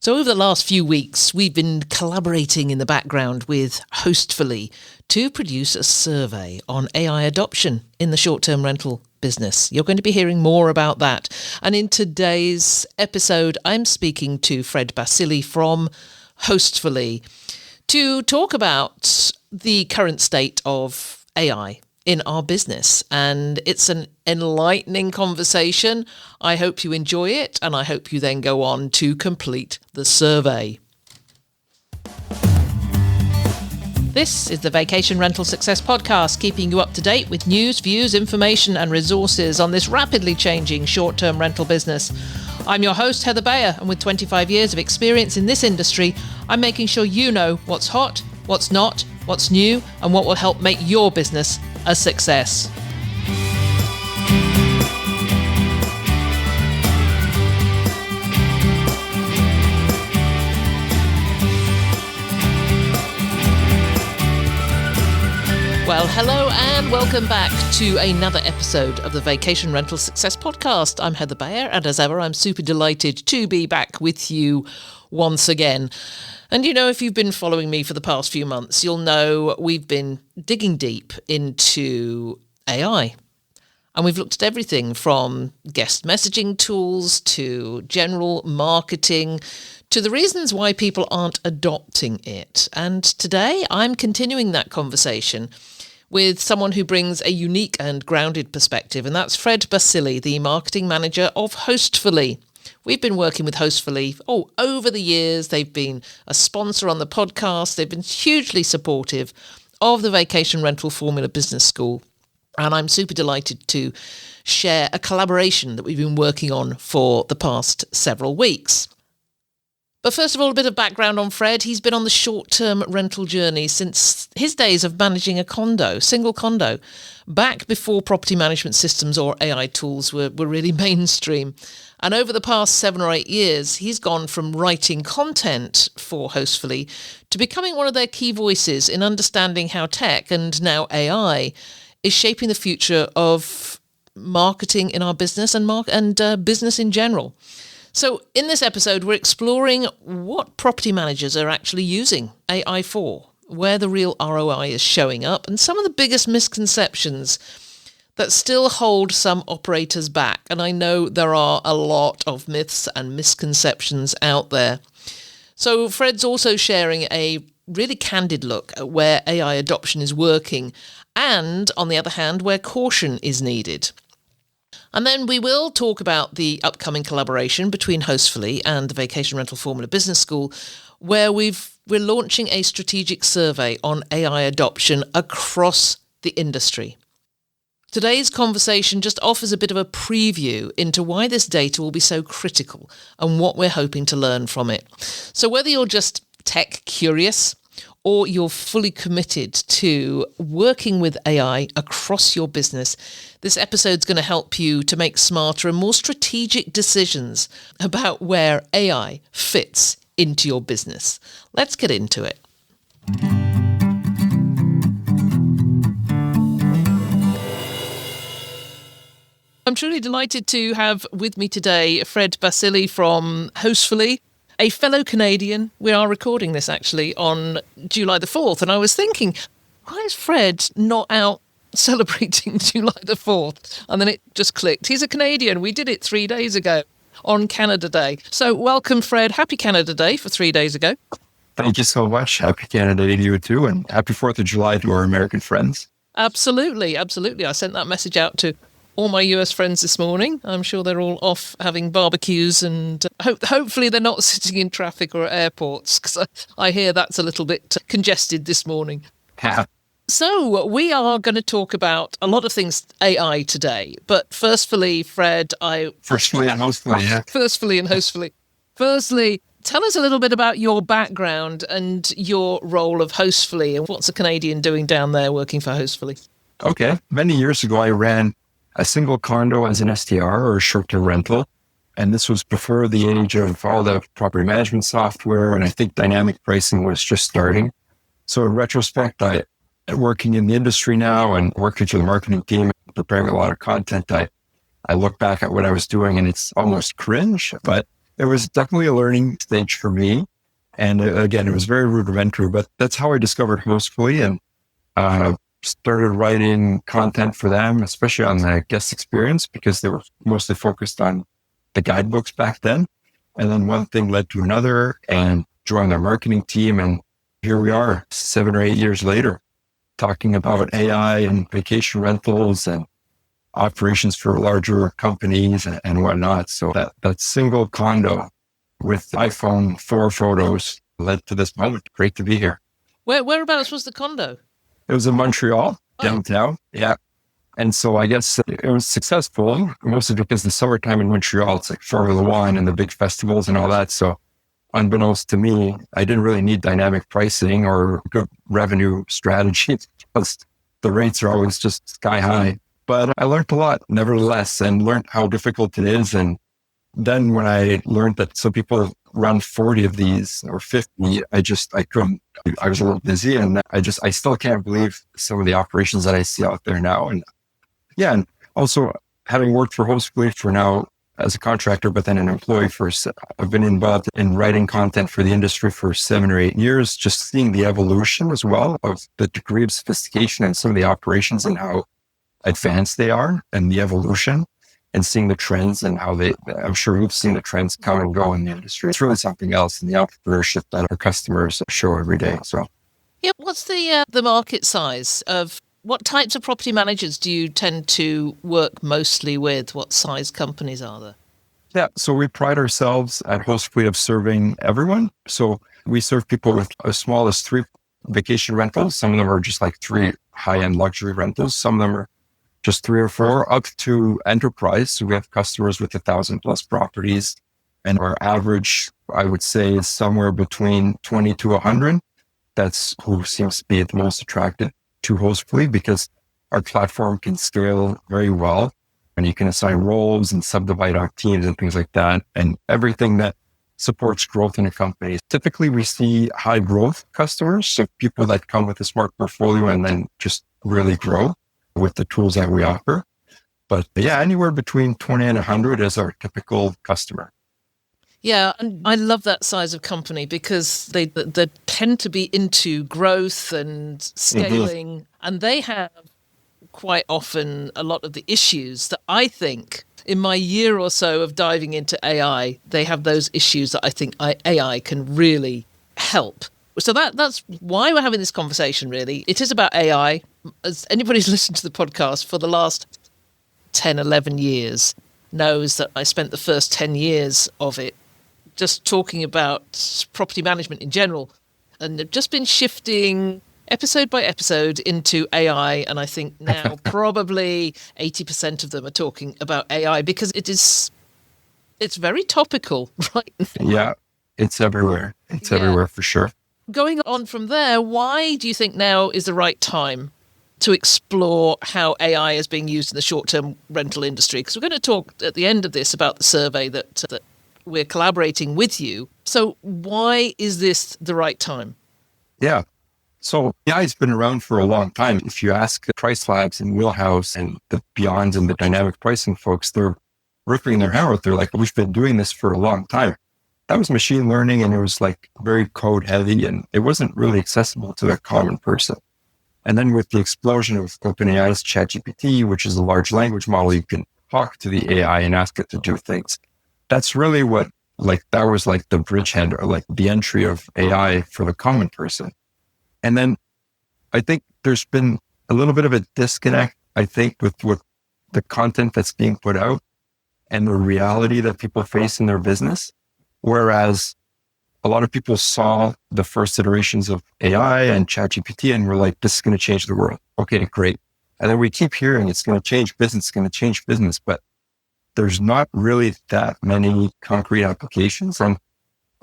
So over the last few weeks, we've been collaborating in the background with Hostfully to produce a survey on AI adoption in the short-term rental business. You're going to be hearing more about that. And in today's episode, I'm speaking to Fred Bassili from Hostfully to talk about the current state of AI in our business. And it's an enlightening conversation. I hope you enjoy it, and I hope you then go on to complete the survey. This is the Vacation Rental Success Podcast, keeping you up to date with news, views, information and resources on this rapidly changing short-term rental business. I'm your host, Heather Bayer, and with 25 years of experience in this industry, I'm making sure you know what's hot, what's not, what's new, and what will help make your business a success. Well, hello and welcome back to another episode of the Vacation Rental Success Podcast. I'm Heather Bayer, and as ever, I'm super delighted to be back with you once again. And you know, if you've been following me for the past few months, you'll know we've been digging deep into AI. And we've looked at everything from guest messaging tools to general marketing to the reasons why people aren't adopting it. And today I'm continuing that conversation with someone who brings a unique and grounded perspective, and that's Fred Bassili, the marketing manager of Hostfully. We've been working with Hostfully over the years. They've been a sponsor on the podcast. They've been hugely supportive of the Vacation Rental Formula Business School. And I'm super delighted to share a collaboration that we've been working on for the past several weeks. But first of all, a bit of background on Fred. He's been on the short-term rental journey since his days of managing a single condo, back before property management systems or AI tools were really mainstream. And over the past 7 or 8 years, he's gone from writing content for Hostfully to becoming one of their key voices in understanding how tech, and now AI, is shaping the future of marketing in our business and business in general. So in this episode, we're exploring what property managers are actually using AI for, where the real ROI is showing up, and some of the biggest misconceptions that still hold some operators back. And I know there are a lot of myths and misconceptions out there. So Fred's also sharing a really candid look at where AI adoption is working and, on the other hand, where caution is needed. And then we will talk about the upcoming collaboration between Hostfully and the Vacation Rental Formula Business School, where we're launching a strategic survey on AI adoption across the industry. Today's conversation just offers a bit of a preview into why this data will be so critical and what we're hoping to learn from it. So whether you're just tech curious or you're fully committed to working with AI across your business, this episode's going to help you to make smarter and more strategic decisions about where AI fits into your business. Let's get into it. I'm truly delighted to have with me today Fred Bassili from Hostfully, a fellow Canadian. We are recording this actually on July the 4th, and I was thinking, why is Fred not out celebrating July the 4th? And then it just clicked. He's a Canadian. We did it 3 days ago on Canada Day. So welcome, Fred. Happy Canada Day for 3 days ago. Thank you so much. Happy Canada Day to you too, and happy 4th of July to our American friends. Absolutely, absolutely. I sent that message out to all my US friends this morning. I'm sure they're all off having barbecues, and hopefully they're not sitting in traffic or at airports, because I hear that's a little bit congested this morning. Yeah. So we are going to talk about a lot of things AI today, but firstly, Fred, Firstly and Hostfully, yeah. Firstly and Hostfully. Firstly, tell us a little bit about your background and your role of Hostfully, and what's a Canadian doing down there working for Hostfully? Okay. Many years ago, I ran a single condo as an STR, or short-term rental. And this was before the age of all the property management software. And I think dynamic pricing was just starting. So in retrospect, working in the industry now and working for the marketing team, preparing a lot of content, I look back at what I was doing and it's almost cringe, but It was definitely a learning stage for me. And again, it was very rudimentary, but that's how I discovered Hostfully and started writing content for them, especially on the guest experience, because they were mostly focused on the guidebooks back then. And then one thing led to another and joined their marketing team. And here we are 7 or 8 years later, talking about AI and vacation rentals and operations for larger companies and whatnot. So that single condo with iPhone 4 photos led to this moment. Great to be here. Whereabouts was the condo? It was in Montreal, downtown. Yeah. And so I guess it was successful, mostly because the summertime in Montreal, it's like Formula One and the big festivals and all that. So unbeknownst to me, I didn't really need dynamic pricing or good revenue strategy because the rates are always just sky high. But I learned a lot, nevertheless, and learned how difficult it is. And then when I learned that some people run 40 of these or 50, I couldn't. I was a little busy, and I still can't believe some of the operations that I see out there now. And yeah, and also having worked for Hostfully for now as a contractor, but then an employee I've been involved in writing content for the industry for 7 or 8 years, just seeing the evolution as well of the degree of sophistication and some of the operations and how advanced they are and the evolution and seeing the trends and how I'm sure we've seen the trends come and go in the industry. It's really something else in the entrepreneurship that our customers show every day. So, yeah, what's the market size of what types of property managers do you tend to work mostly with? What size companies are there? Yeah, so we pride ourselves at Hostfully of serving everyone. So we serve people with as small as 3 vacation rentals. Some of them are just like 3 high-end luxury rentals. Some of them are just 3 or 4, up to enterprise. So we have customers with 1,000 plus properties. And our average, I would say, is somewhere between 20 to 100. That's who seems to be the most attracted to Hostfully because our platform can scale very well and you can assign roles and subdivide out teams and things like that. And everything that supports growth in a company. Typically, we see high growth customers. So people that come with a smart portfolio and then just really grow with the tools that we offer. But yeah, anywhere between 20 and 100 is our typical customer. Yeah, and I love that size of company because they tend to be into growth and scaling, and they have quite often a lot of the issues that I think in my year or so of diving into AI, they have those issues that I think AI can really help. So that's why we're having this conversation, really. It is about AI. As anybody's listened to the podcast for the last 10, 11 years knows that I spent the first 10 years of it just talking about property management in general. And they've just been shifting episode by episode into AI. And I think now probably 80% of them are talking about AI because it's very topical right now. Yeah, it's everywhere. It's everywhere for sure. Going on from there, why do you think now is the right time to explore how AI is being used in the short-term rental industry? Because we're going to talk at the end of this about the survey that we're collaborating with you. So why is this the right time? Yeah. So AI has been around for a long time. If you ask Price Labs and Wheelhouse and the Beyonds and the dynamic pricing folks, they're ripping their hair out. They're like, we've been doing this for a long time. That was machine learning and it was like very code heavy and it wasn't really accessible to the common person. And then with the explosion of OpenAI's ChatGPT, which is a large language model, you can talk to the AI and ask it to do things. That's really what, that was like the bridgehead or like the entry of AI for the common person. And then I think there's been a little bit of a disconnect, I think, with what the content that's being put out and the reality that people face in their business. Whereas a lot of people saw the first iterations of AI and ChatGPT and were like, this is going to change the world. Okay, great. And then we keep hearing it's going to change business, but there's not really that many concrete applications. And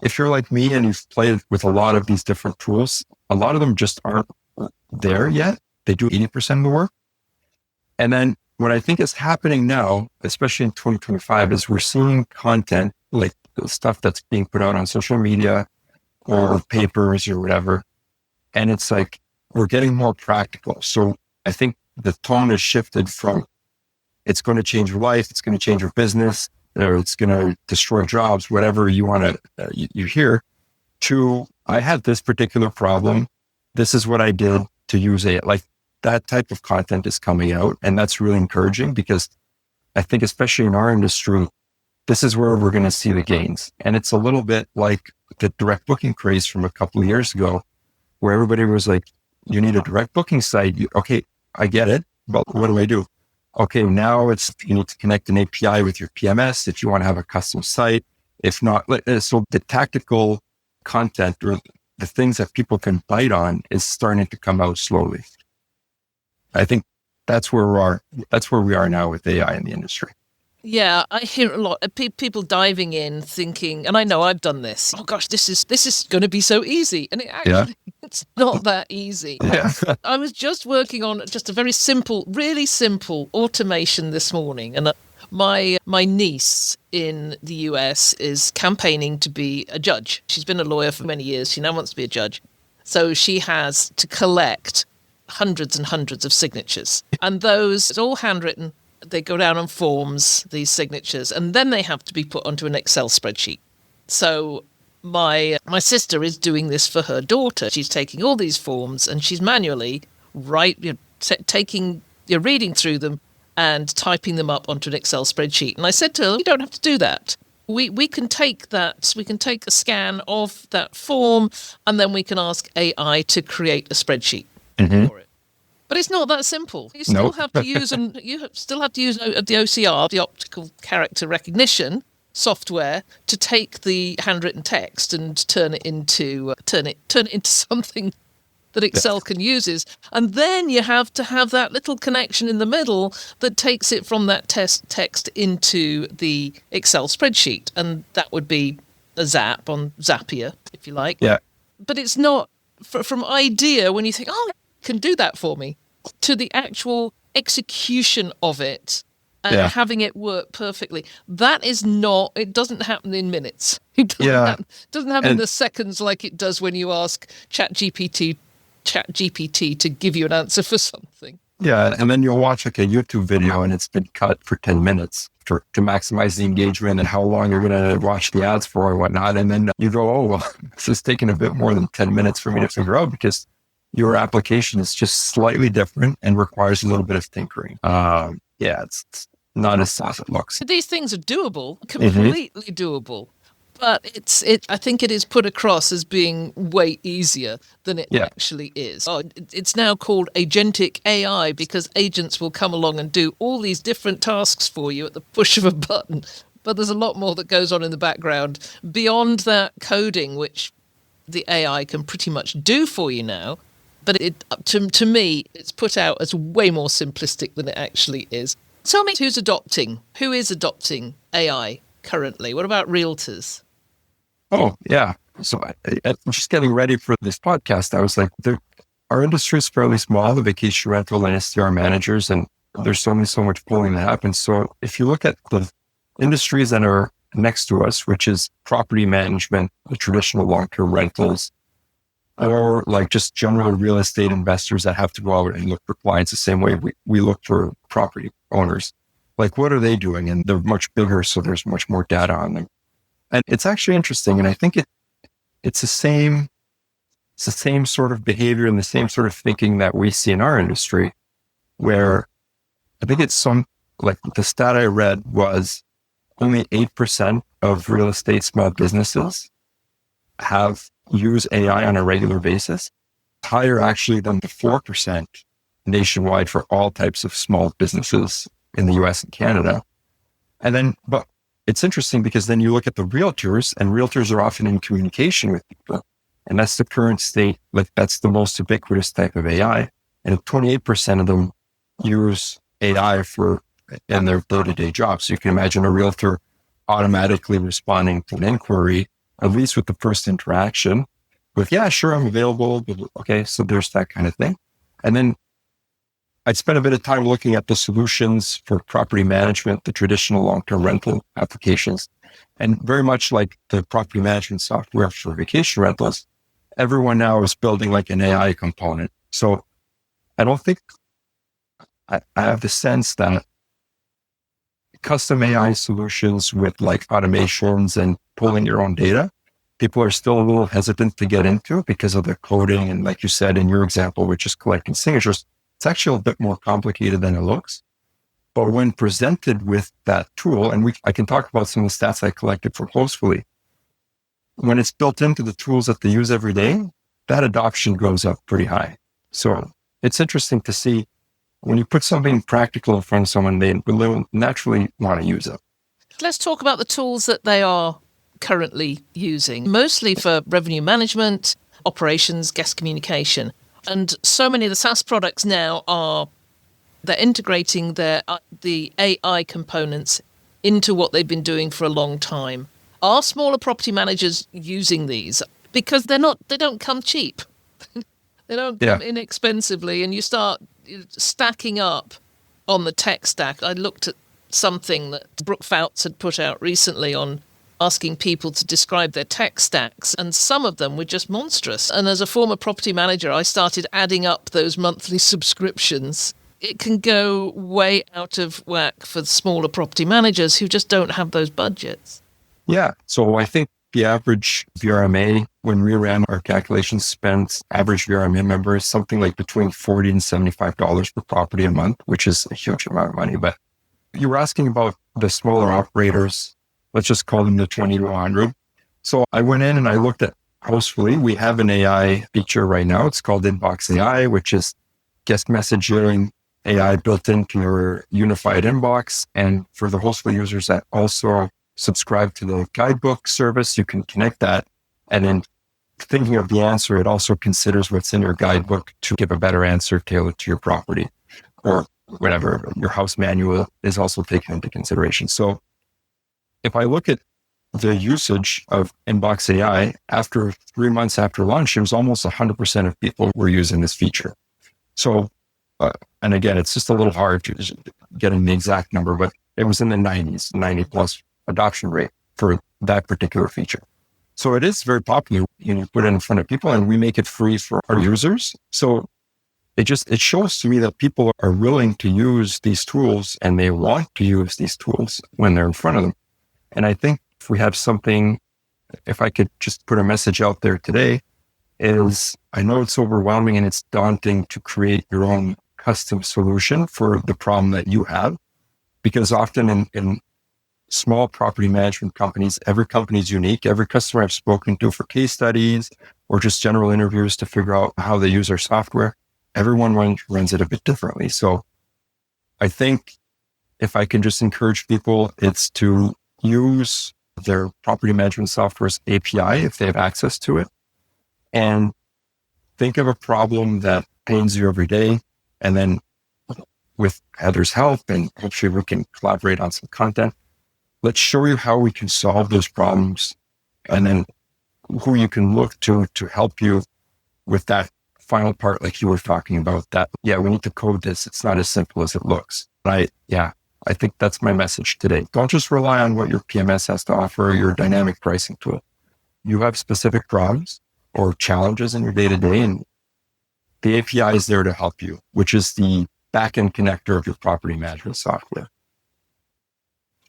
if you're like me and you've played with a lot of these different tools, a lot of them just aren't there yet. They do 80% of the work. And then what I think is happening now, especially in 2025, is we're seeing content like the stuff that's being put out on social media or papers or whatever. And it's like, we're getting more practical. So I think the tone has shifted from, it's going to change your life, it's going to change your business, or it's going to destroy jobs, whatever you want to, you hear, to, I had this particular problem. This is what I did to use it. Like that type of content is coming out. And that's really encouraging because I think, especially in our industry, this is where we're going to see the gains. And it's a little bit like the direct booking craze from a couple of years ago, where everybody was like, you need a direct booking site. Okay, I get it, but what do I do? Okay, now you need to connect an API with your PMS if you want to have a custom site. If not, so the tactical content or the things that people can bite on is starting to come out slowly. I think that's where we are. That's where we are now with AI in the industry. Yeah, I hear a lot of people diving in thinking, and I know I've done this. Oh gosh, this is going to be so easy, and it's not that easy. Yeah. I was just working on just a very simple, really simple automation this morning, and my niece in the US is campaigning to be a judge. She's been a lawyer for many years. She now wants to be a judge, so she has to collect hundreds and hundreds of signatures, and those it's all handwritten. They go down on forms, these signatures, and then they have to be put onto an Excel spreadsheet. So my sister is doing this for her daughter. She's taking all these forms and she's manually reading through them and typing them up onto an Excel spreadsheet. And I said to her, you don't have to do that. We can take that. We can take a scan of that form, and then we can ask AI to create a spreadsheet for it. But it's not that simple. You still have to use the OCR, the optical character recognition software, to take the handwritten text and turn it into something that Excel can use. And then you have to have that little connection in the middle that takes it from that text into the Excel spreadsheet, and that would be a Zap on Zapier, if you like. Yeah. But it's not from idea when you think, oh, it can do that for me, to the actual execution of it and having it work perfectly. That is not, it doesn't happen in minutes. It doesn't happen in the seconds like it does when you ask ChatGPT to give you an answer for something. Yeah, and then you'll watch like a YouTube video and it's been cut for 10 minutes to maximize the engagement and how long you're going to watch the ads for and whatnot. And then you go, oh, well, this is taking a bit more than 10 minutes for me to figure out because your application is just slightly different and requires a little bit of tinkering. It's not as soft as it looks. These things are doable, completely doable. But I think it is put across as being way easier than it actually is. It's now called agentic AI because agents will come along and do all these different tasks for you at the push of a button. But there's a lot more that goes on in the background beyond that coding, which the AI can pretty much do for you now. But to me, it's put out as way more simplistic than it actually is. Tell me who is adopting AI currently? What about realtors? Oh, yeah. So I just getting ready for this podcast, I was like, our industry is fairly small, the vacation rental and STR managers, and there's only so much pulling that happens. So if you look at the industries that are next to us, which is property management, the traditional long-term rentals, or like just general real estate investors that have to go out and look for clients the same way we look for property owners. Like, what are they doing? And they're much bigger, so there's much more data on them. And it's actually interesting. And I think it's the same sort of behavior and the same sort of thinking that we see in our industry, where I think it's like the stat I read was only 8% of real estate small businesses use AI on a regular basis, higher actually than the 4% nationwide for all types of small businesses in the US and Canada. But it's interesting because then you look at the realtors, and realtors are often in communication with people. And that's the current state. Like, that's the most ubiquitous type of AI. And 28% of them use AI in their day-to-day jobs. So you can imagine a realtor automatically responding to an inquiry, at least with the first interaction, with, yeah, sure, I'm available. Okay, so there's that kind of thing. And then I'd spent a bit of time looking at the solutions for property management, the traditional long-term rental applications. And very much like the property management software for vacation rentals, everyone now is building like an AI component. So I don't think I have the sense that custom AI solutions with like automations and pulling your own data, people are still a little hesitant to get into because of the coding. And like you said, in your example, which is collecting signatures, it's actually a bit more complicated than it looks. But when presented with that tool, and I can talk about some of the stats I collected for Hostfully, when it's built into the tools that they use every day, that adoption goes up pretty high. So it's interesting to see when you put something practical in front of someone, they will naturally want to use it. Let's talk about the tools that they are currently using, mostly for revenue management, operations, guest communication. And so many of the SaaS products now they're integrating the AI components into what they've been doing for a long time. Are smaller property managers using these? Because they don't come cheap. They don't come inexpensively, and you start stacking up on the tech stack. I looked at something that Brooke Fouts had put out recently on asking people to describe their tech stacks, and some of them were just monstrous. And as a former property manager, I started adding up those monthly subscriptions. It can go way out of whack for smaller property managers who just don't have those budgets. Yeah. So I think the average VRMA, when we ran our calculations, spent average VRMA member is something like between $40 and $75 per property a month, which is a huge amount of money. But you were asking about the smaller operators. Let's just call them the 20 to 100. So I went in and I looked at Hostfully. We have an AI feature right now. It's called Inbox AI, which is guest messaging AI built into your unified inbox. And for the Hostfully users that also subscribe to the guidebook service, you can connect that. And then thinking of the answer, it also considers what's in your guidebook to give a better answer tailored to your property or whatever. Your house manual is also taken into consideration. So if I look at the usage of Inbox AI, after 3 months after launch, it was almost 100% of people were using this feature. So, and again, it's just a little hard to getting the exact number, but it was in the 90s, 90 plus adoption rate for that particular feature. So it is very popular. You put it in front of people and we make it free for our users. So it shows to me that people are willing to use these tools and they want to use these tools when they're in front of them. And I think if we have something, if I could just put a message out there today, is I know it's overwhelming and it's daunting to create your own custom solution for the problem that you have, because often in small property management companies, every company is unique. Every customer I've spoken to for case studies or just general interviews to figure out how they use our software, everyone runs it a bit differently. So I think if I can just encourage people, it's to use their property management software's API if they have access to it, and think of a problem that pains you every day. And then with Heather's help, and hopefully we can collaborate on some content, let's show you how we can solve those problems, and then who you can look to help you with that final part, like you were talking about, that, yeah, we need to code this. It's not as simple as it looks. I think that's my message today. Don't just rely on what your PMS has to offer, your dynamic pricing tool. You have specific problems or challenges in your day-to-day, and the API is there to help you, which is the back-end connector of your property management software.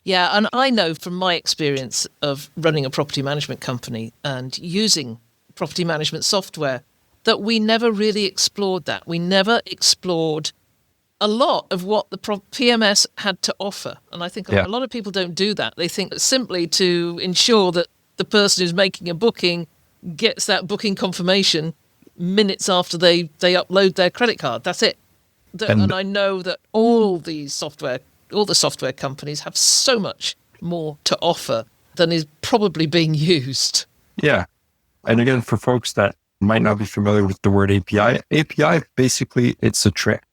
Yeah, and I know from my experience of running a property management company and using property management software that we never really explored that. We never explored a lot of what the PMS had to offer. And I think a lot of people don't do that. They think that simply to ensure that the person who's making a booking gets that booking confirmation minutes after they upload their credit card. That's it. And I know that all the software companies have so much more to offer than is probably being used. Yeah. And again, for folks that might not be familiar with the word API basically, it's a trick.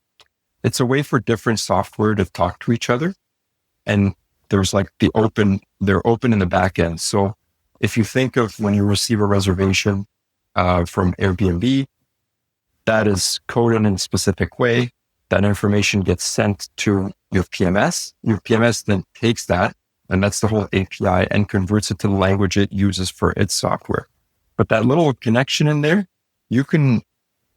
It's a way for different software to talk to each other. And there's like they're open in the back end. So if you think of when you receive a reservation from Airbnb, that is coded in a specific way. That information gets sent to your PMS. Your PMS then takes that, and that's the whole API, and converts it to the language it uses for its software. But that little connection in there, you can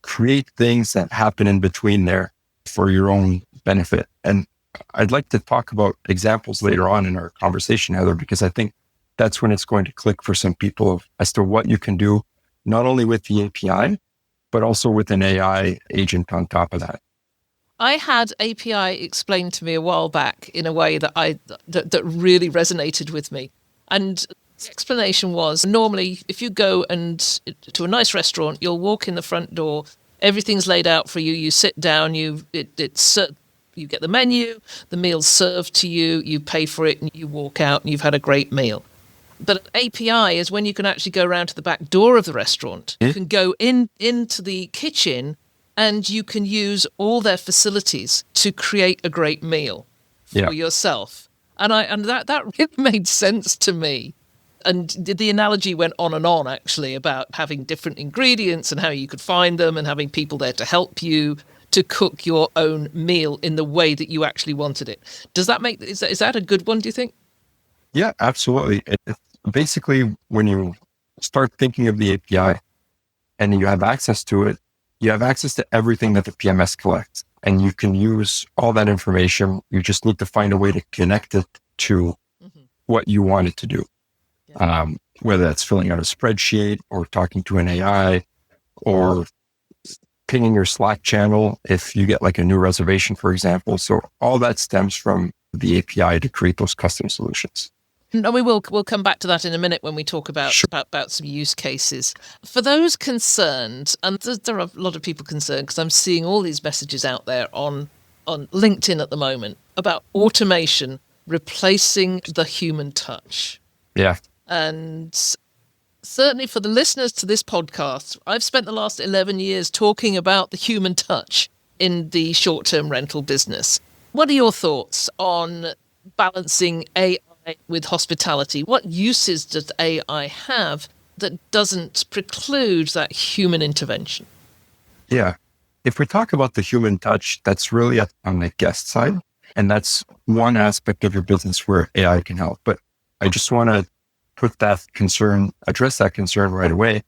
create things that happen in between there for your own benefit. And I'd like to talk about examples later on in our conversation, Heather, because I think that's when it's going to click for some people as to what you can do, not only with the API, but also with an AI agent on top of that. I had API explained to me a while back in a way that that really resonated with me. And the explanation was, normally if you go to a nice restaurant, you'll walk in the front door, everything's laid out for you, you sit down, you get the menu, the meal's served to you, you pay for it and you walk out and you've had a great meal. But API is when you can actually go around to the back door of the restaurant. You can go into the kitchen and you can use all their facilities to create a great meal for yourself. And that really made sense to me. And the analogy went on and on, actually, about having different ingredients and how you could find them and having people there to help you to cook your own meal in the way that you actually wanted it. Does that is that a good one, do you think? Yeah, absolutely. It's basically, when you start thinking of the API and you have access to it, you have access to everything that the PMS collects, and you can use all that information. You just need to find a way to connect it to what you want it to do. Yeah. Whether that's filling out a spreadsheet or talking to an AI or pinging your Slack channel if you get like a new reservation, for example. So all that stems from the API to create those custom solutions. And we'll come back to that in a minute when we talk about some use cases. For those concerned, and there are a lot of people concerned because I'm seeing all these messages out there on LinkedIn at the moment about automation replacing the human touch. Yeah. And certainly for the listeners to this podcast, I've spent the last 11 years talking about the human touch in the short-term rental business. What are your thoughts on balancing AI with hospitality? What uses does AI have that doesn't preclude that human intervention? Yeah. If we talk about the human touch, that's really on the guest side. And that's one aspect of your business where AI can help. But I just want to address that concern right away.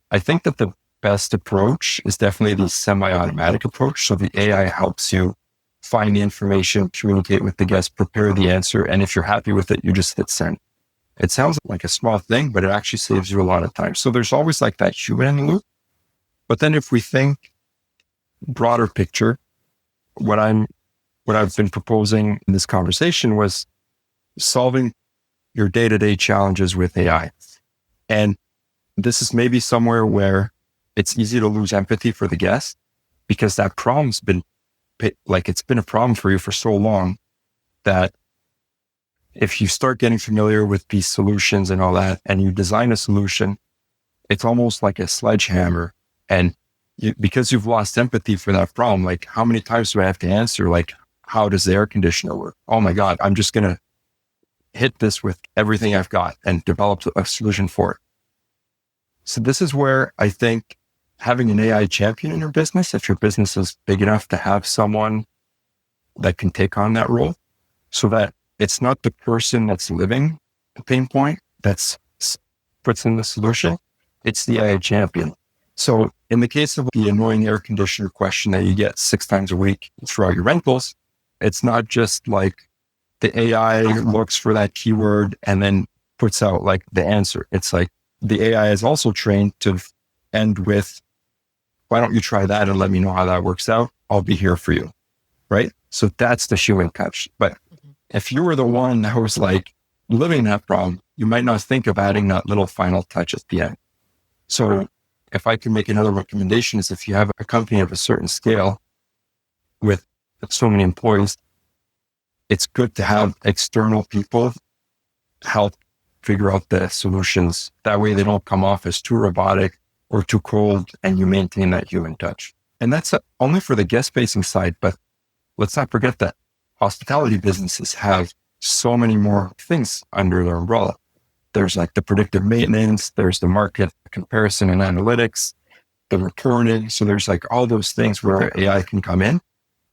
I think that the best approach is definitely the semi-automatic approach. So the AI helps you find the information, communicate with the guest, prepare the answer. And if you're happy with it, you just hit send. It sounds like a small thing, but it actually saves you a lot of time. So there's always like that human in the loop. But then if we think broader picture, what I've been proposing in this conversation was solving your day-to-day challenges with AI. And this is maybe somewhere where it's easy to lose empathy for the guest because that problem's been it's been a problem for you for so long that if you start getting familiar with these solutions and all that, and you design a solution, it's almost like a sledgehammer. And because you've lost empathy for that problem, like how many times do I have to answer? Like, how does the air conditioner work? Oh my God, I'm just going to hit this with everything I've got and develop a solution for it. So this is where I think having an AI champion in your business, if your business is big enough to have someone that can take on that role, so that it's not the person that's living the pain point that's puts in the solution, it's the AI champion. So in the case of the annoying air conditioner question that you get 6 times a week throughout your rentals, it's not just like the AI looks for that keyword and then puts out like the answer. It's like the AI is also trained to end with, why don't you try that and let me know how that works out? I'll be here for you. Right? So that's the human touch. But if you were the one that was like living that problem, you might not think of adding that little final touch at the end. So if I can make another recommendation is if you have a company of a certain scale with so many employees, it's good to have external people help figure out the solutions. That way they don't come off as too robotic or too cold, and you maintain that human touch. And that's only for the guest-facing side, but let's not forget that hospitality businesses have so many more things under their umbrella. There's like the predictive maintenance, there's the market comparison and analytics, the reporting. So there's like all those things where AI can come in,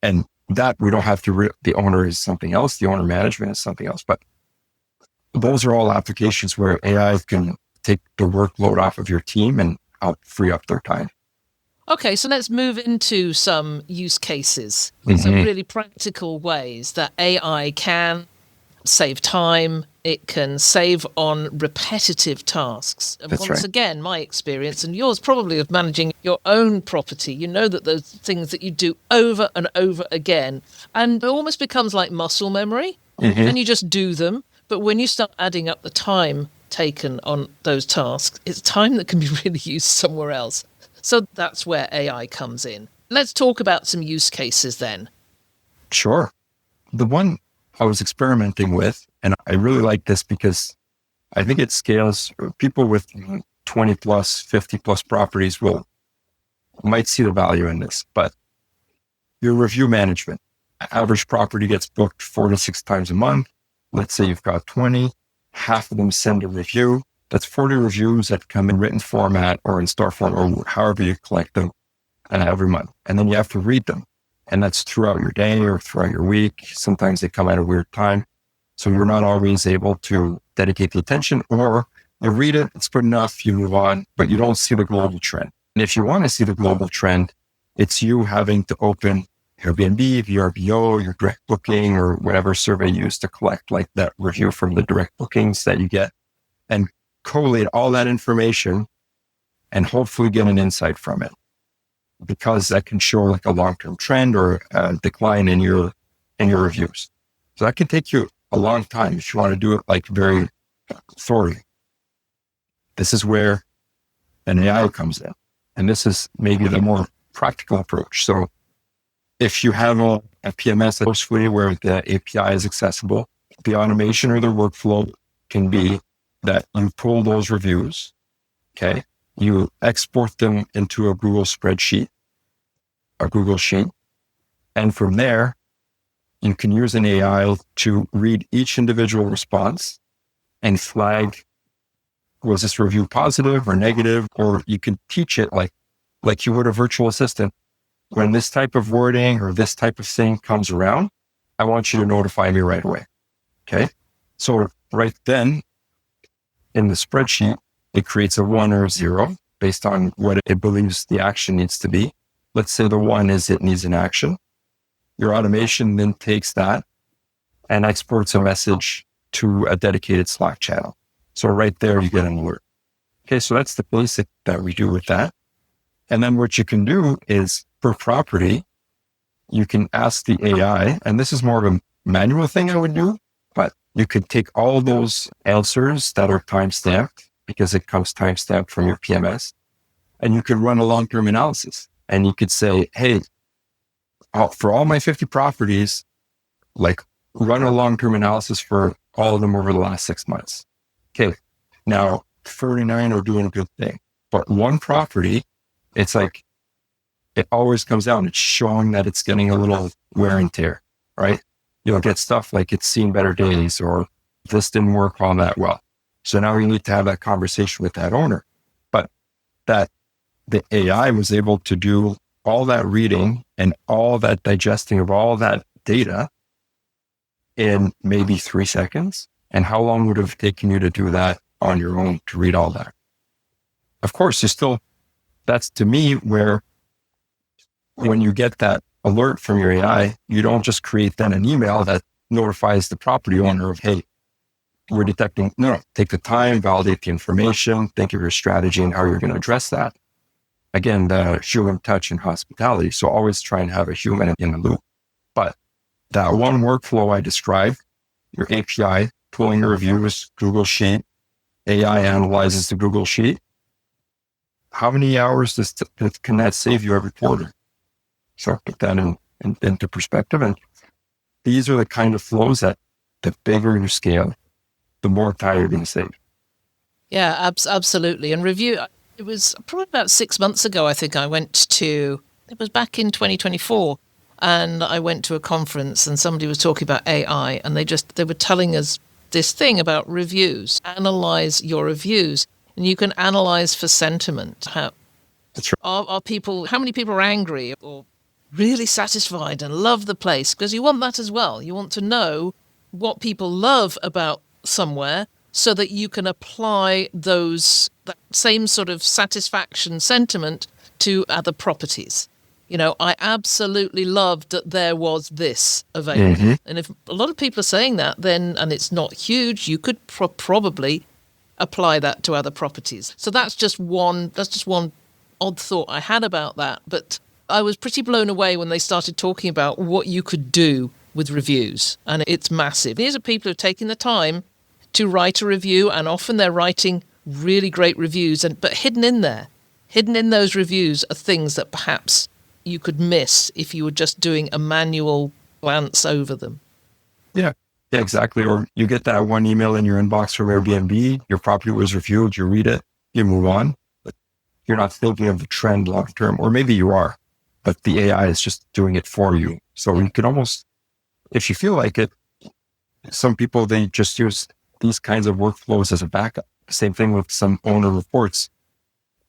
and that we don't have to, the owner is something else, the owner management is something else, but those are all applications where AI can take the workload off of your team and help free up their time. Okay, so let's move into some use cases, some really practical ways that AI can save time. It can save on repetitive tasks. And That's once right. again, my experience and yours probably of managing your own property, you know that those things that you do over and over again, and it almost becomes like muscle memory, and you just do them. But when you start adding up the time taken on those tasks, it's time that can be really used somewhere else. So that's where AI comes in. Let's talk about some use cases then. Sure. The one I was experimenting with, and I really like this because I think it scales. People with 20 plus, 50 plus properties might see the value in this, but your review management, average property gets booked 4 to 6 times a month. Let's say you've got 20, half of them send a review. That's 40 reviews that come in written format or in star form or however you collect them every month. And then you have to read them. And that's throughout your day or throughout your week. Sometimes they come at a weird time. So you're not always able to dedicate the attention, or you read it, it's good enough, you move on, but you don't see the global trend. And if you want to see the global trend, it's you having to open Airbnb, VRBO, your direct booking, or whatever survey you use to collect like that review from the direct bookings that you get, and collate all that information and hopefully get an insight from it, because that can show like a long-term trend or a decline in your reviews. So that can take you a long time if you want to do it like very thoroughly. This is where an AI comes in. And this is maybe the more practical approach. So if you have a PMS at Hostfully where the API is accessible, the automation or the workflow can be that you pull those reviews, okay? You export them into a Google spreadsheet, a Google Sheet. And from there, you can use an AI to read each individual response and flag, was this review positive or negative? Or you can teach it like you would a virtual assistant. When this type of wording or this type of thing comes around, I want you to notify me right away. Okay. So right then in the spreadsheet, it creates a 1 or a 0 based on what it believes the action needs to be. Let's say the 1 is it needs an action. Your automation then takes that and exports a message to a dedicated Slack channel. So right there, you get an alert. Okay, so that's the basic that we do with that. And then what you can do is per property, you can ask the AI, and this is more of a manual thing I would do, but you could take all those answers that are timestamped because it comes timestamped from your PMS, and you could run a long-term analysis. And you could say, hey, for all my 50 properties, like run a long-term analysis for all of them over the last 6 months. Okay. Now 39 are doing a good thing, but one property, it's like, it always comes out and it's showing that it's getting a little wear and tear, right? You'll get stuff like it's seen better days or this didn't work all that well. So now you need to have that conversation with that owner, but that the AI was able to do all that reading and all that digesting of all that data in maybe 3 seconds. And how long would it have taken you to do that on your own to read all that? Of course, that's to me where when you get that alert from your AI, you don't just create then an email that notifies the property owner of, hey, we're detecting, no, take the time, validate the information, think of your strategy and how you're going to address that. Again, the human touch in hospitality. So always try and have a human in the loop. But that one workflow I described, your API, pulling your reviews, Google Sheet, AI analyzes the Google Sheet. How many hours can that save you every quarter? So put that into perspective. And these are the kind of flows that the bigger you scale, the more time you're going to save. Yeah, absolutely. And review, it was probably about 6 months ago, I think it was back in 2024. And I went to a conference and somebody was talking about AI and they were telling us this thing about reviews. Analyze your reviews and you can analyze for sentiment. That's right. How many people are angry or really satisfied and love the place? Because you want that as well. You want to know what people love about somewhere so that you can apply that same sort of satisfaction sentiment to other properties. I absolutely loved that there was this available. Mm-hmm. And if a lot of people are saying that, then, and it's not huge, you could probably apply that to other properties. So that's just one odd thought I had about that. But I was pretty blown away when they started talking about what you could do with reviews. And it's massive. These are people who are taking the time to write a review, and often they're writing really great reviews. But hidden in those reviews are things that perhaps you could miss if you were just doing a manual glance over them. Yeah, exactly. Or you get that one email in your inbox from Airbnb, your property was reviewed, you read it, you move on, but you're not thinking of the trend long term, or maybe you are, but the AI is just doing it for you. So you can almost, if you feel like it, some people, they just use these kinds of workflows as a backup. Same thing with some owner reports.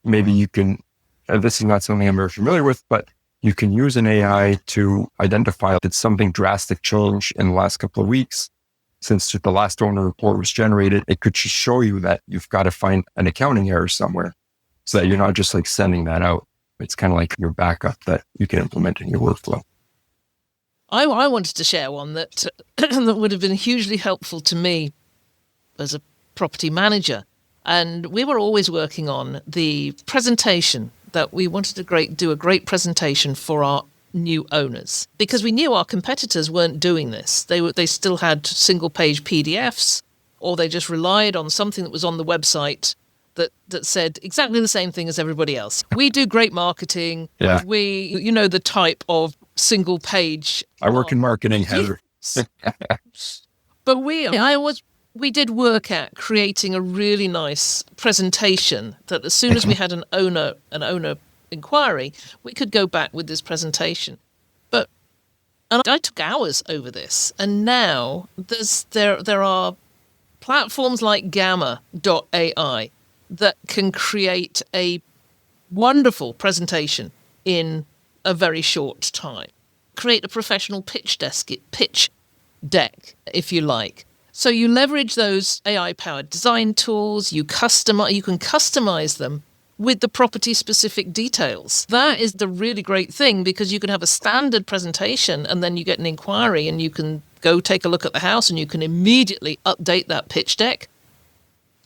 Maybe you can, this is not something I'm very familiar with, but you can use an AI to identify if something drastic changed in the last couple of weeks. Since the last owner report was generated, it could just show you that you've got to find an accounting error somewhere so that you're not just like sending that out. It's kind of like your backup that you can implement in your workflow. I wanted to share one that that would have been hugely helpful to me as a property manager. And we were always working on the presentation that we wanted to do a great presentation for our new owners, because we knew our competitors weren't doing this. They still had single page PDFs, or they just relied on something that was on the website that said exactly the same thing as everybody else. We do great marketing. Yeah. The type of single page. I work in marketing, Heather. But we did work at creating a really nice presentation that as soon as we had an owner inquiry, we could go back with this presentation. And I took hours over this. And now there are platforms like Gamma.ai that can create a wonderful presentation in a very short time. Create a professional pitch deck, if you like. So you leverage those AI-powered design tools, you can customize them with the property-specific details. That is the really great thing, because you can have a standard presentation and then you get an inquiry and you can go take a look at the house and you can immediately update that pitch deck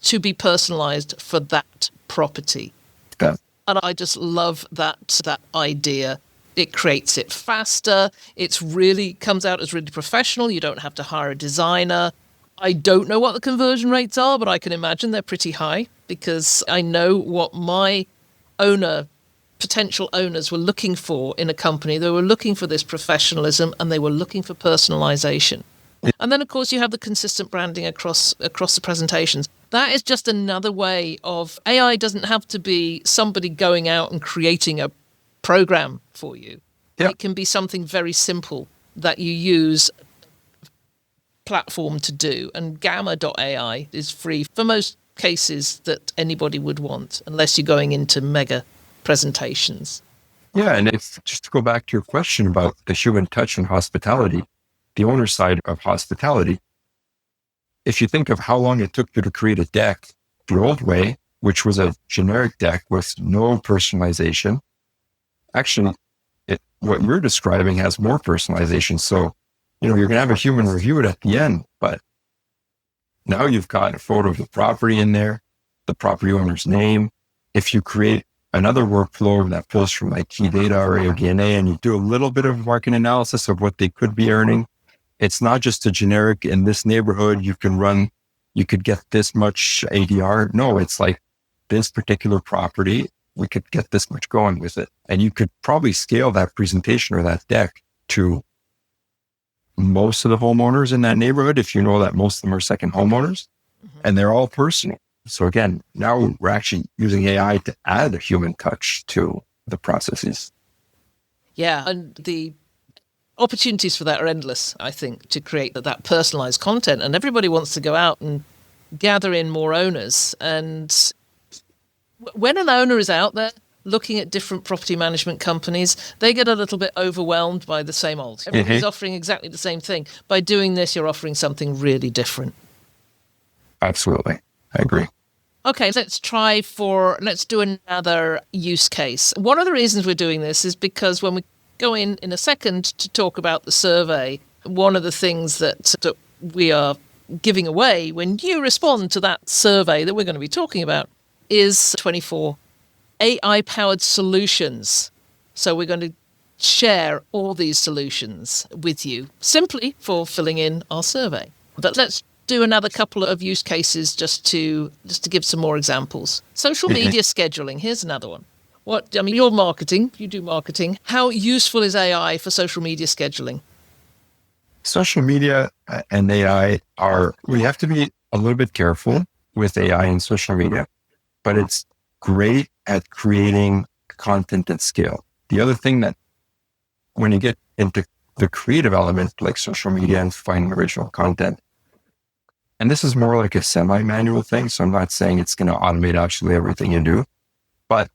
to be personalized for that property. Yeah. And I just love that idea. It creates it faster. It's really comes out as really professional. You don't have to hire a designer. I don't know what the conversion rates are, but I can imagine they're pretty high, because I know what my potential owners were looking for in a company. They were looking for this professionalism and they were looking for personalization. And then, of course, you have the consistent branding across the presentations. That is just another way of AI. Doesn't have to be somebody going out and creating a program for you. Yep. It can be something very simple that you use platform to do, and Gamma.ai is free for most cases that anybody would want, unless you're going into mega presentations. Yeah, and if just to go back to your question about the human touch in hospitality, the owner side of hospitality, if you think of how long it took you to create a deck the old way, which was a generic deck with no personalization, actually, what you're describing has more personalization. So you're going to have a human review it at the end, but now you've got a photo of the property in there, the property owner's name. If you create another workflow that pulls from like key data or AODNA and you do a little bit of market analysis of what they could be earning, it's not just a generic in this neighborhood, you could get this much ADR. No, it's like this particular property, we could get this much going with it. And you could probably scale that presentation or that deck to most of the homeowners in that neighborhood, if you know that most of them are second homeowners, and they're all personal. So again, now we're actually using AI to add a human touch to the processes. Yeah, and the opportunities for that are endless, I think, to create that personalized content. And everybody wants to go out and gather in more owners. And when an owner is out there looking at different property management companies, they get a little bit overwhelmed by the same old. Everybody's offering exactly the same thing. By doing this, you're offering something really different. Absolutely. I agree. Okay, let's do another use case. One of the reasons we're doing this is because when we go in a second to talk about the survey, one of the things that we are giving away when you respond to that survey that we're going to be talking about is 24 AI-powered solutions. So we're going to share all these solutions with you simply for filling in our survey. But let's do another couple of use cases just to give some more examples. Social media scheduling. Here's another one. You're marketing, you do marketing. How useful is AI for social media scheduling? Social media and AI we have to be a little bit careful with AI and social media, but it's great at creating content at scale. The other thing that when you get into the creative element, like social media and finding original content, and this is more like a semi-manual thing, so I'm not saying it's going to automate actually everything you do, but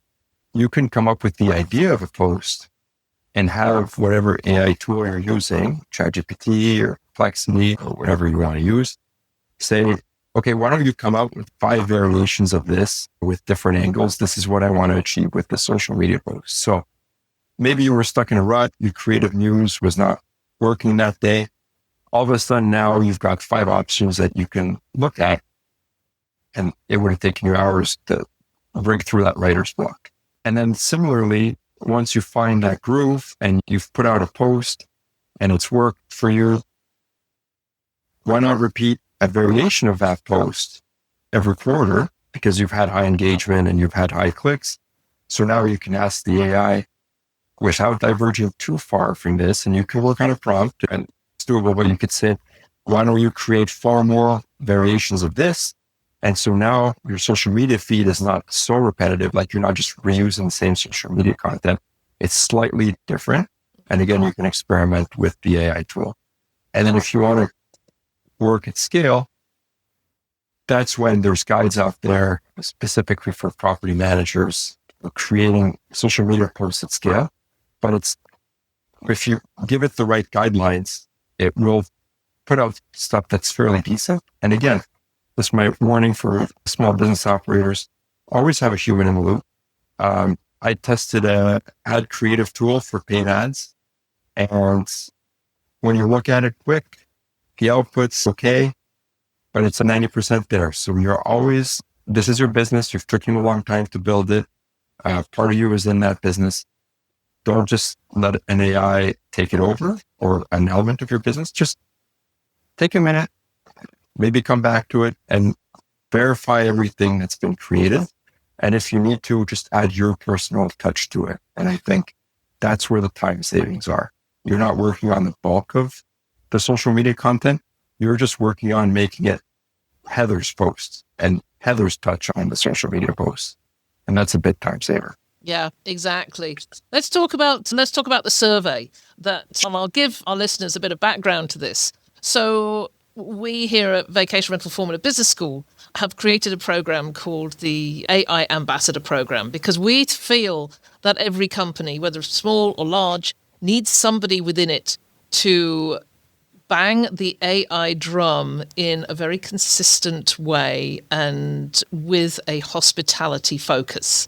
you can come up with the idea of a post and have whatever AI tool you're using, ChatGPT or Perplexity or whatever you want to use, say, okay, why don't you come up with 5 variations of this with different angles? This is what I want to achieve with the social media post. So maybe you were stuck in a rut, your creative muse was not working that day. All of a sudden now you've got 5 options that you can look at, and it would have taken you hours to break through that writer's block. And then similarly, once you find that groove and you've put out a post and it's worked for you, why not repeat a variation of that post every quarter, because you've had high engagement and you've had high clicks. So now you can ask the AI without diverging too far from this, and you can work on a prompt and it's doable, but you could say, why don't you create 4 more variations of this? And so now your social media feed is not so repetitive, like you're not just reusing the same social media content. It's slightly different. And again, you can experiment with the AI tool. And then if you want to work at scale, that's when there's guides out there specifically for property managers for creating social media posts at scale. But if you give it the right guidelines, it will put out stuff that's fairly decent. And again, this is my warning for small business operators. Always have a human in the loop. I tested a ad creative tool for paid ads. And when you look at it quick, the output's okay, but it's a 90% there. So this is your business. You've taken a long time to build it. Part of you is in that business. Don't just let an AI take it over or an element of your business. Just take a minute, maybe come back to it and verify everything that's been created. And if you need to, just add your personal touch to it. And I think that's where the time savings are. You're not working on the bulk of the social media content. You're just working on making it Heather's posts and Heather's touch on the social media posts. And that's a big time saver. Yeah, exactly. Let's talk about the survey and I'll give our listeners a bit of background to this. So we here at Vacation Rental Formula Business School have created a program called the AI Ambassador Program because we feel that every company, whether small or large, needs somebody within it to bang the AI drum in a very consistent way and with a hospitality focus.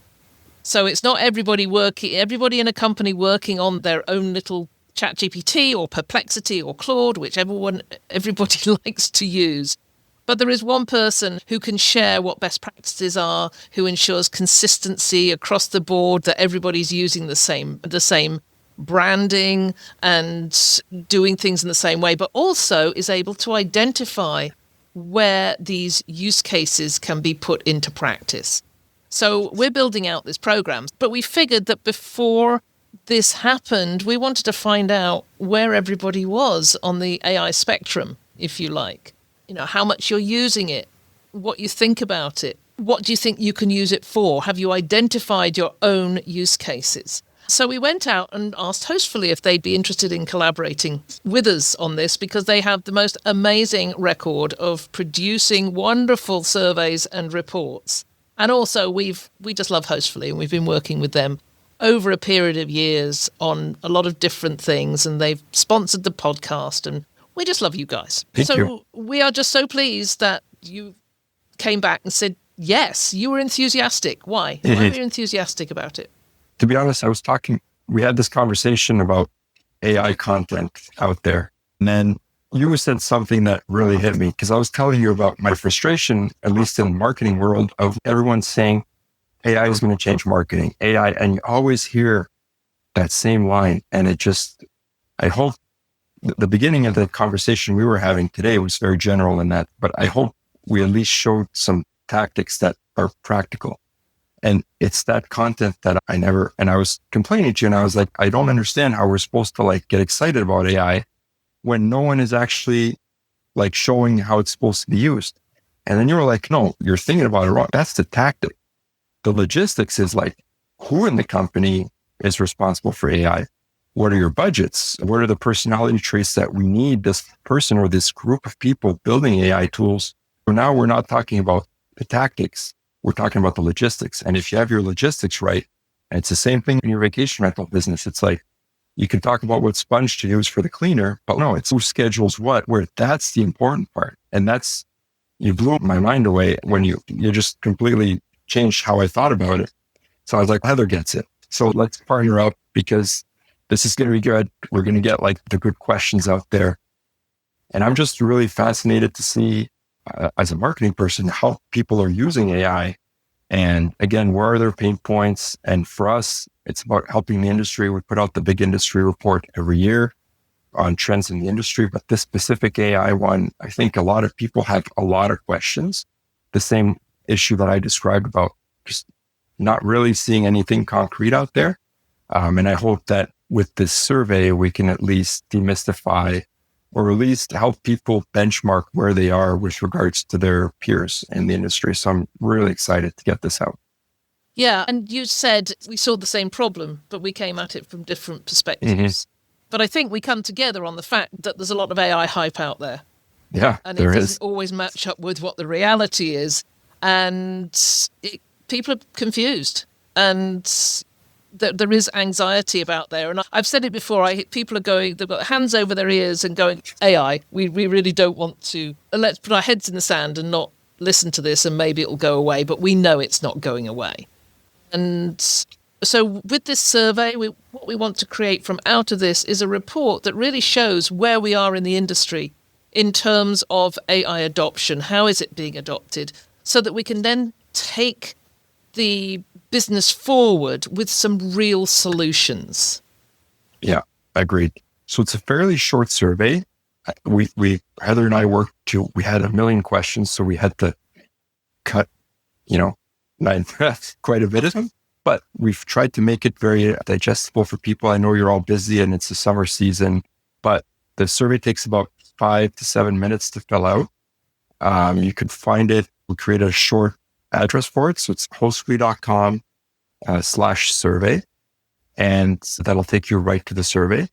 So it's not everybody in a company working on their own little ChatGPT or Perplexity or Claude, everybody likes to use. But there is one person who can share what best practices are, who ensures consistency across the board, that everybody's using the same branding and doing things in the same way, but also is able to identify where these use cases can be put into practice. So we're building out this program, but we figured that before this happened, we wanted to find out where everybody was on the AI spectrum, if you like. How much you're using it, what you think about it, what do you think you can use it for? Have you identified your own use cases? So we went out and asked Hostfully if they'd be interested in collaborating with us on this because they have the most amazing record of producing wonderful surveys and reports. And also we just love Hostfully and we've been working with them over a period of years on a lot of different things, and they've sponsored the podcast, and we just love you guys. Thank you. We are just so pleased that you came back and said Yes, you were enthusiastic. Why? Why were you enthusiastic about it? To be honest, we had this conversation about AI content out there. And then you said something that really hit me because I was telling you about my frustration, at least in the marketing world, of everyone saying AI is going to change marketing, AI. And you always hear that same line. And I hope the beginning of the conversation we were having today was very general in that, but I hope we at least showed some tactics that are practical. And it's that content that and I was complaining to you and I was like, I don't understand how we're supposed to like get excited about AI when no one is actually like showing how it's supposed to be used. And then you were like, no, you're thinking about it wrong. That's the tactic. The logistics is like, who in the company is responsible for AI? What are your budgets? What are the personality traits that we need this person or this group of people building AI tools? So now we're not talking about the tactics. We're talking about the logistics. And if you have your logistics right, and it's the same thing in your vacation rental business, it's like, you can talk about what sponge to use for the cleaner, but no, it's who schedules what, where that's the important part. And you blew my mind away when you just completely changed how I thought about it. So I was like, Heather gets it. So let's partner up because this is going to be good. We're going to get like the good questions out there. And I'm just really fascinated to see as a marketing person, how people are using AI. And again, where are their pain points? And for us, it's about helping the industry. We put out the big industry report every year on trends in the industry, but this specific AI one, I think a lot of people have a lot of questions. The same issue that I described about just not really seeing anything concrete out there. And I hope that with this survey, we can at least demystify or at least help people benchmark where they are with regards to their peers in the industry. So I'm really excited to get this out. Yeah. And you said we saw the same problem, but we came at it from different perspectives. Mm-hmm. But I think we come together on the fact that there's a lot of AI hype out there. Yeah, and there it is. doesn't always match up with what the reality is. And people are confused. And there is anxiety about there. And I've said it before, people are going, they've got hands over their ears and going, AI, we really don't want to, let's put our heads in the sand and not listen to this and maybe it'll go away, but we know it's not going away. And so with this survey, what we want to create from out of this is a report that really shows where we are in the industry in terms of AI adoption. How is it being adopted? So that we can then take the business forward with some real solutions. Yeah, agreed. So it's a fairly short survey. Heather and I we had 1 million questions, so we had to cut, quite a bit of them, but we've tried to make it very digestible for people. I know you're all busy and it's the summer season, but the survey takes about 5 to 7 minutes to fill out. You can find it. We created a short address for it. So it's hostfully.com/survey. And that'll take you right to the survey.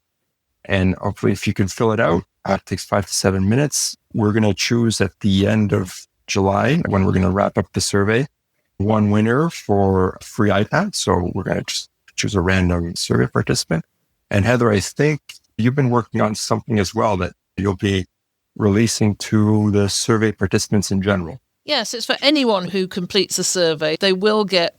And hopefully if you can fill it out, it takes 5 to 7 minutes. We're going to choose at the end of July, when we're going to wrap up the survey, one winner for a free iPad. So we're going to just choose a random survey participant. And Heather, I think you've been working on something as well that you'll be releasing to the survey participants in general. Yes, it's for anyone who completes the survey. They will get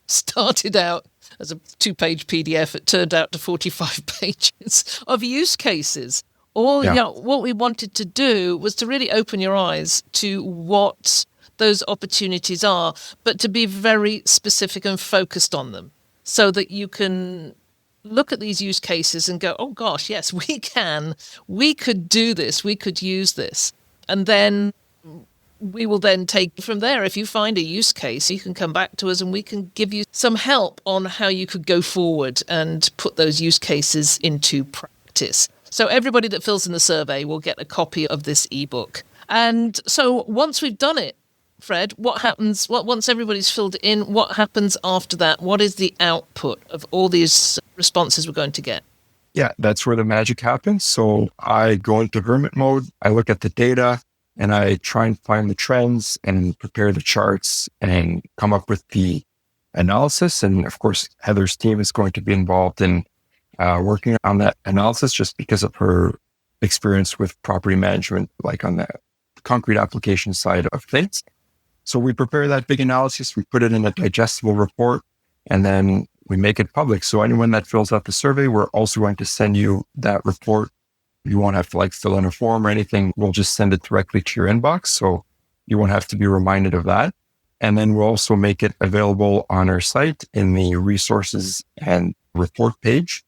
started out as a 2-page PDF. It turned out to 45 pages of use cases. What we wanted to do was to really open your eyes to what those opportunities are, but to be very specific and focused on them so that you can look at these use cases and go, oh gosh, yes, we could do this, we could use this. And then we will then take from there. If you find a use case, you can come back to us and we can give you some help on how you could go forward and put those use cases into practice. So everybody that fills in the survey will get a copy of this ebook. And so once we've done it, Fred, what happens? Once everybody's filled it in, what happens after that? What is the output of all these responses we're going to get? Yeah, that's where the magic happens. So I go into hermit mode. I look at the data and I try and find the trends and prepare the charts and come up with the analysis. And of course, Heather's team is going to be involved in working on that analysis just because of her experience with property management, like on the concrete application side of things. So we prepare that big analysis, we put it in a digestible report, and then we make it public. So anyone that fills out the survey, we're also going to send you that report. You won't have to fill in a form or anything. We'll just send it directly to your inbox. So you won't have to be reminded of that. And then we'll also make it available on our site in the resources and report page.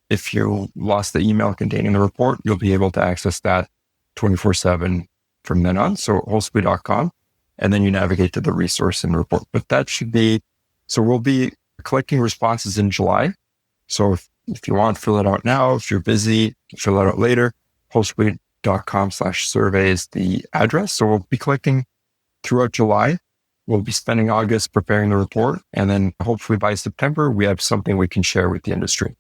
If you lost the email containing the report, you'll be able to access that 24/7 from then on. So hostfully.com, and then you navigate to the resource and report. But that should be, so we'll be collecting responses in July. So if you want, fill it out now. If you're busy, fill it out later. hostfully.com/survey is the address. So we'll be collecting throughout July. We'll be spending August preparing the report. And then hopefully by September, we have something we can share with the industry.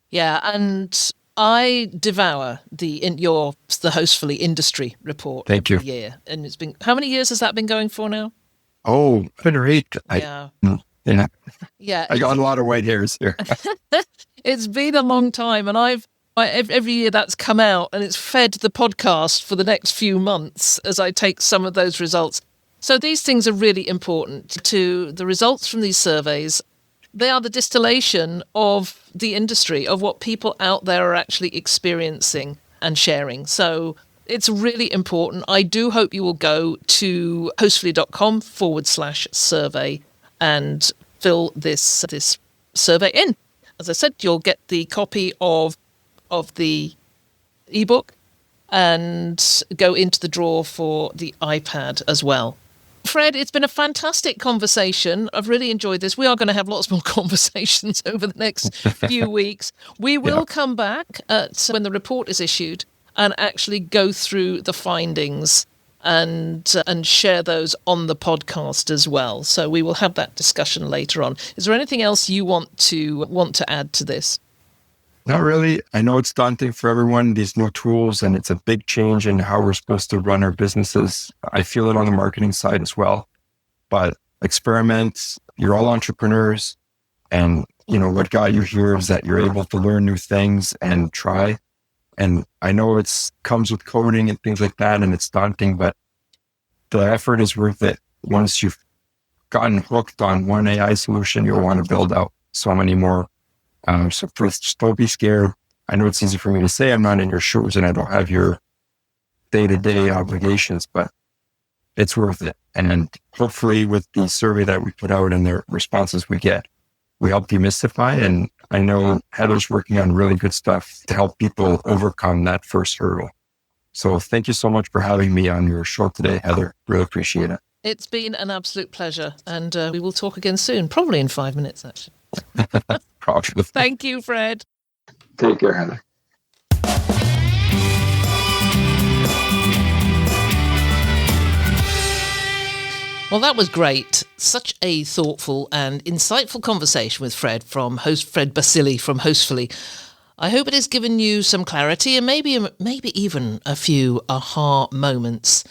Yeah, and I devour the Hostfully industry report. Thank you. Yeah, and it's been, how many years has that been going for now? Oh, 7 or 8. Yeah. Yeah. I got a lot of white hairs here. It's been a long time, and every year that's come out, and it's fed the podcast for the next few months as I take some of those results. So these things are really important to the results from these surveys. They are the distillation of the industry, of what people out there are actually experiencing and sharing. So it's really important. I do hope you will go to hostfully.com/survey and fill this survey in. As I said, you'll get the copy of the ebook and go into the draw for the iPad as well. Fred, it's been a fantastic conversation. I've really enjoyed this. We are going to have lots more conversations over the next few weeks. We will come back when the report is issued and actually go through the findings and share those on the podcast as well. So we will have that discussion later on. Is there anything else you want to add to this? Not really. I know it's daunting for everyone, these new tools, and it's a big change in how we're supposed to run our businesses. I feel it on the marketing side as well. But experiment, you're all entrepreneurs. And, what got you here is that you're able to learn new things and try. And I know it comes with coding and things like that, and it's daunting, but the effort is worth it. Once you've gotten hooked on one AI solution, you'll want to build out so many more. So first, just don't be scared. I know it's easy for me to say I'm not in your shoes and I don't have your day-to-day obligations, but it's worth it. And hopefully with the survey that we put out and the responses we get, we help demystify. And I know Heather's working on really good stuff to help people overcome that first hurdle. So thank you so much for having me on your show today, Heather. Really appreciate it. It's been an absolute pleasure. And we will talk again soon, probably in 5 minutes, actually. Probably. Thank you, Fred. Take care, Heather. Well, that was great. Such a thoughtful and insightful conversation with Fred Bassili from Hostfully. I hope it has given you some clarity and maybe even a few aha moments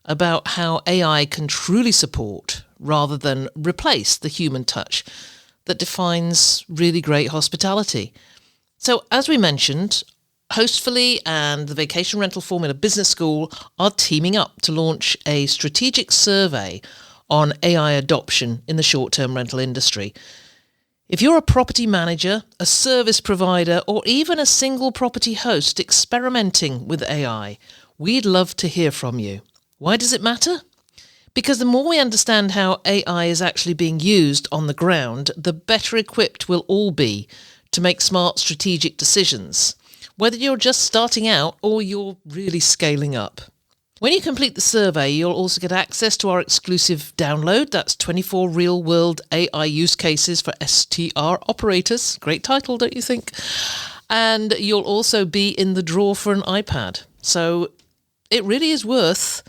about how AI can truly support rather than replace the human touch that defines really great hospitality. So as we mentioned, Hostfully and the Vacation Rental Formula Business School are teaming up to launch a strategic survey on AI adoption in the short-term rental industry. If you're a property manager, a service provider, or even a single property host experimenting with AI, we'd love to hear from you. Why does it matter? Because the more we understand how AI is actually being used on the ground, the better equipped we'll all be to make smart strategic decisions, whether you're just starting out or you're really scaling up. When you complete the survey, you'll also get access to our exclusive download. That's 24 real-world AI use cases for STR operators. Great title, don't you think? And you'll also be in the draw for an iPad. So it really is worth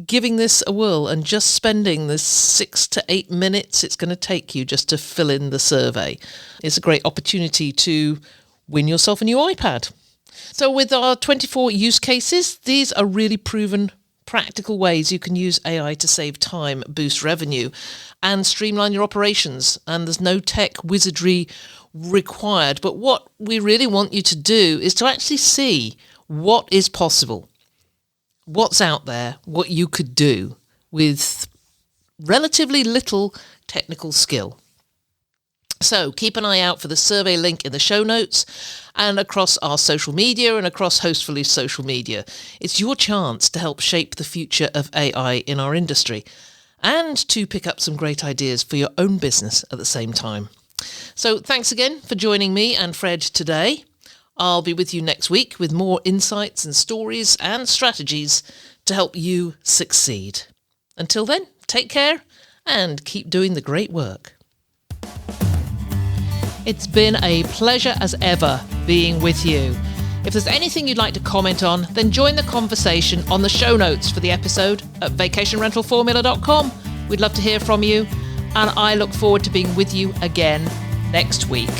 giving this a whirl and just spending the 6 to 8 minutes it's going to take you just to fill in the survey. It's a great opportunity to win yourself a new iPad. So with our 24 use cases, these are really proven practical ways you can use AI to save time, boost revenue, and streamline your operations. And there's no tech wizardry required. But what we really want you to do is to actually see what is possible, what's out there, what you could do with relatively little technical skill. So keep an eye out for the survey link in the show notes and across our social media and across Hostfully's social media. It's your chance to help shape the future of AI in our industry and to pick up some great ideas for your own business at the same time. So thanks again for joining me and Fred today. I'll be with you next week with more insights and stories and strategies to help you succeed. Until then, take care and keep doing the great work. It's been a pleasure as ever being with you. If there's anything you'd like to comment on, then join the conversation on the show notes for the episode at vacationrentalformula.com. We'd love to hear from you, and I look forward to being with you again next week.